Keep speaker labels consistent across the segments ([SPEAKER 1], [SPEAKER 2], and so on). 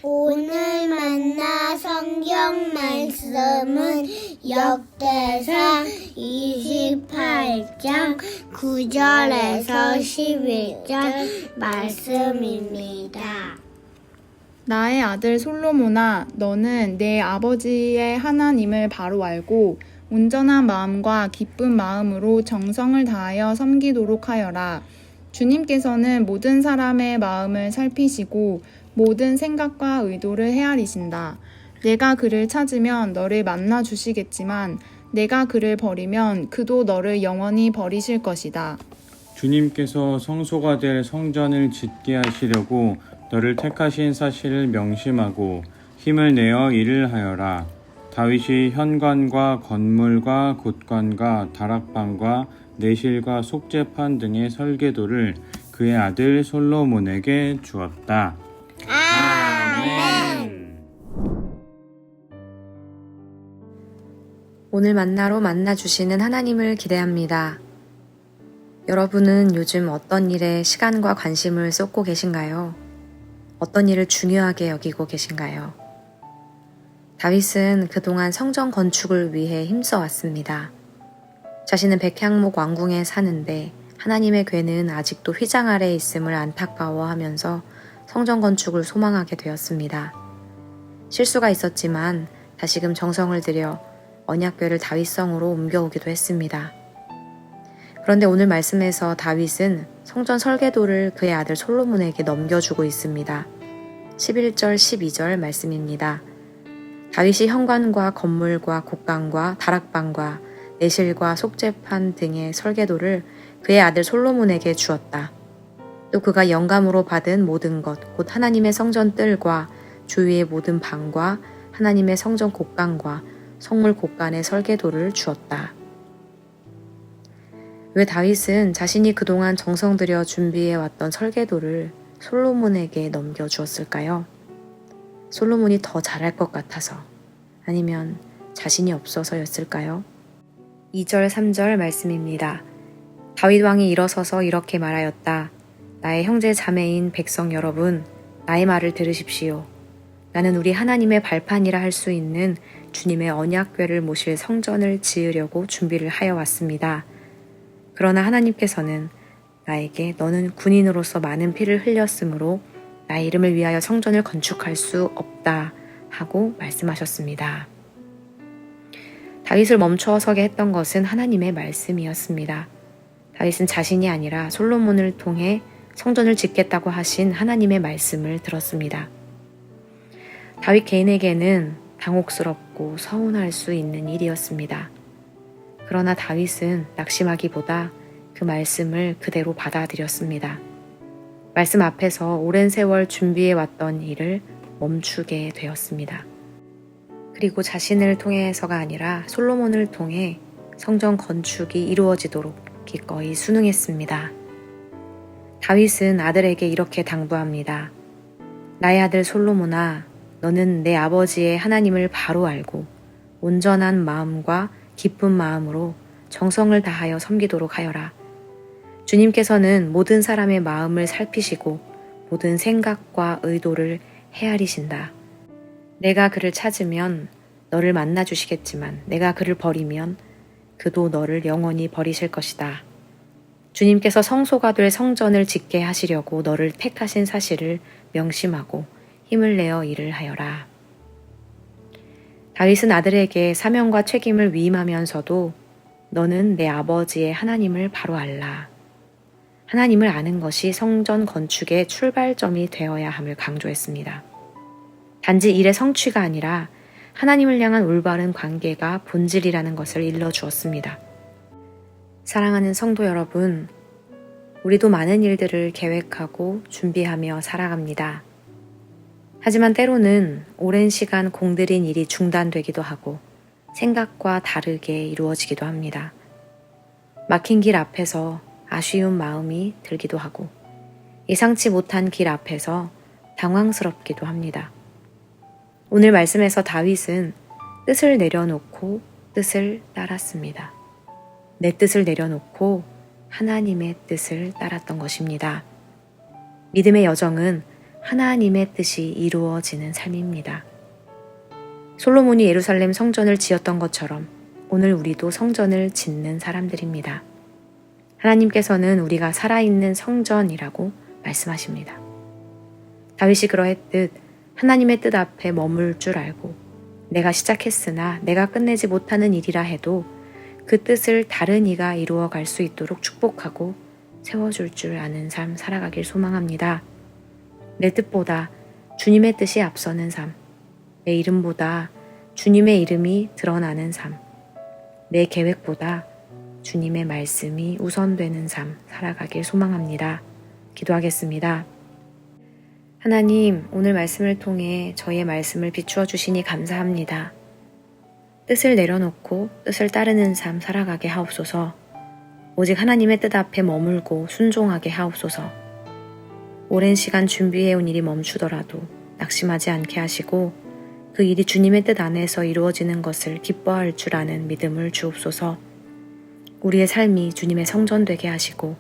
[SPEAKER 1] 오늘 만나 성경 말씀은 역대상 28장 9절에서 11절 말씀입니다.
[SPEAKER 2] 나의 아들 솔로몬아, 너는 내 아버지의 하나님을 바로 알고 온전한 마음과 기쁜 마음으로 정성을 다하여 섬기도록 하여라. 주님께서는 모든 사람의 마음을 살피시고 모든 생각과 의도를 헤아리신다. 내가 그를 찾으면 너를 만나 주시겠지만 내가 그를 버리면 그도 너를 영원히 버리실 것이다.
[SPEAKER 3] 주님께서 성소가 될 성전을 짓게 하시려고 너를 택하신 사실을 명심하고 힘을 내어 일을 하여라. 다윗이 현관과 건물과 곶관과 다락방과 내실과 속죄판 등의 설계도를 그의 아들 솔로몬에게 주었다.
[SPEAKER 1] 아멘.
[SPEAKER 4] 오늘 만나로 만나주시는 하나님을 기대합니다. 여러분은 요즘 어떤 일에 시간과 관심을 쏟고 계신가요? 어떤 일을 중요하게 여기고 계신가요? 다윗은 그동안 성전 건축을 위해 힘써왔습니다. 자신은 백향목 왕궁에 사는데 하나님의 궤는 아직도 휘장 아래에 있음을 안타까워하면서 성전 건축을 소망하게 되었습니다. 실수가 있었지만 다시금 정성을 들여 언약궤를 다윗성으로 옮겨오기도 했습니다. 그런데 오늘 말씀에서 다윗은 성전 설계도를 그의 아들 솔로몬에게 넘겨주고 있습니다. 11절, 12절 말씀입니다. 다윗이 현관과 건물과 곶관과 다락방과 내실과 속죄판 등의 설계도를 그의 아들 솔로몬에게 주었다. 또 그가 영감으로 받은 모든 것, 곧 하나님의 성전 뜰과 주위의 모든 방과 하나님의 성전 곶관과 성물 곶관의 설계도를 주었다. 왜 다윗은 자신이 그동안 정성 들여 준비해왔던 설계도를 솔로몬에게 넘겨주었을까요? 솔로몬이 더 잘할 것 같아서, 아니면 자신이 없어서였을까요? 2절, 3절 말씀입니다. 다윗 왕이 일어서서 이렇게 말하였다. 나의 형제 자매인 백성 여러분, 나의 말을 들으십시오. 나는 우리 하나님의 발판이라 할 수 있는 주님의 언약궤를 모실 성전을 지으려고 준비를 하여 왔습니다. 그러나 하나님께서는 나에게 너는 군인으로서 많은 피를 흘렸으므로 나의 이름을 위하여 성전을 건축할 수 없다 하고 말씀하셨습니다. 다윗을 멈춰서게 했던 것은 하나님의 말씀이었습니다. 다윗은 자신이 아니라 솔로몬을 통해 성전을 짓겠다고 하신 하나님의 말씀을 들었습니다. 다윗 개인에게는 당혹스럽고 서운할 수 있는 일이었습니다. 그러나 다윗은 낙심하기보다 그 말씀을 그대로 받아들였습니다. 말씀 앞에서 오랜 세월 준비해왔던 일을 멈추게 되었습니다. 그리고 자신을 통해서가 아니라 솔로몬을 통해 성전 건축이 이루어지도록 기꺼이 순응했습니다. 다윗은 아들에게 이렇게 당부합니다. 나의 아들 솔로몬아, 너는 내 아버지의 하나님을 바로 알고 온전한 마음과 기쁜 마음으로 정성을 다하여 섬기도록 하여라. 주님께서는 모든 사람의 마음을 살피시고 모든 생각과 의도를 헤아리신다. 내가 그를 찾으면 너를 만나 주시겠지만 내가 그를 버리면 그도 너를 영원히 버리실 것이다. 주님께서 성소가 될 성전을 짓게 하시려고 너를 택하신 사실을 명심하고 힘을 내어 일을 하여라. 다윗은 아들에게 사명과 책임을 위임하면서도 너는 내 아버지의 하나님을 바로 알라. 하나님을 아는 것이 성전 건축의 출발점이 되어야 함을 강조했습니다. 단지 일의 성취가 아니라 하나님을 향한 올바른 관계가 본질이라는 것을 일러주었습니다. 사랑하는 성도 여러분, 우리도 많은 일들을 계획하고 준비하며 살아갑니다. 하지만 때로는 오랜 시간 공들인 일이 중단되기도 하고 생각과 다르게 이루어지기도 합니다. 막힌 길 앞에서 아쉬운 마음이 들기도 하고 예상치 못한 길 앞에서 당황스럽기도 합니다. 오늘 말씀에서 다윗은 뜻을 내려놓고 뜻을 따랐습니다. 내 뜻을 내려놓고 하나님의 뜻을 따랐던 것입니다. 믿음의 여정은 하나님의 뜻이 이루어지는 삶입니다. 솔로몬이 예루살렘 성전을 지었던 것처럼 오늘 우리도 성전을 짓는 사람들입니다. 하나님께서는 우리가 살아있는 성전이라고 말씀하십니다. 다윗이 그러했듯 하나님의 뜻 앞에 머물 줄 알고 내가 시작했으나 내가 끝내지 못하는 일이라 해도 그 뜻을 다른 이가 이루어 갈 수 있도록 축복하고 세워줄 줄 아는 삶 살아가길 소망합니다. 내 뜻보다 주님의 뜻이 앞서는 삶, 내 이름보다 주님의 이름이 드러나는 삶, 내 계획보다 주님의 말씀이 우선되는 삶 살아가길 소망합니다. 기도하겠습니다. 하나님, 오늘 말씀을 통해 저희의 말씀을 비추어 주시니 감사합니다. 뜻을 내려놓고 뜻을 따르는 삶 살아가게 하옵소서. 오직 하나님의 뜻 앞에 머물고 순종하게 하옵소서. 오랜 시간 준비해온 일이 멈추더라도 낙심하지 않게 하시고 그 일이 주님의 뜻 안에서 이루어지는 것을 기뻐할 줄 아는 믿음을 주옵소서. 우리의 삶이 주님의 성전 되게 하시고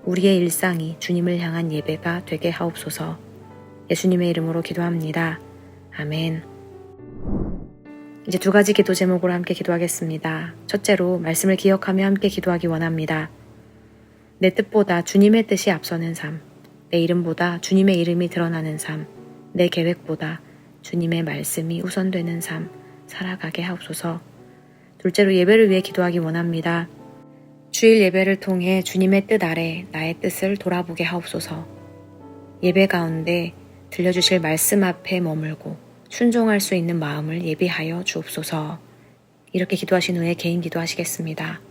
[SPEAKER 4] 우리의 일상이 주님을 향한 예배가 되게 하옵소서. 예수님의 이름으로 기도합니다. 아멘. 이제 2가지 기도 제목으로 함께 기도하겠습니다. 첫째로 말씀을 기억하며 함께 기도하기 원합니다. 내 뜻보다 주님의 뜻이 앞서는 삶, 내 이름보다 주님의 이름이 드러나는 삶, 내 계획보다 주님의 말씀이 우선되는 삶 살아가게 하옵소서. 둘째로 예배를 위해 기도하기 원합니다. 주일 예배를 통해 주님의 뜻 아래 나의 뜻을 돌아보게 하옵소서. 예배 가운데 들려주실 말씀 앞에 머물고 순종할 수 있는 마음을 예비하여 주옵소서. 이렇게 기도하신 후에 개인 기도하시겠습니다.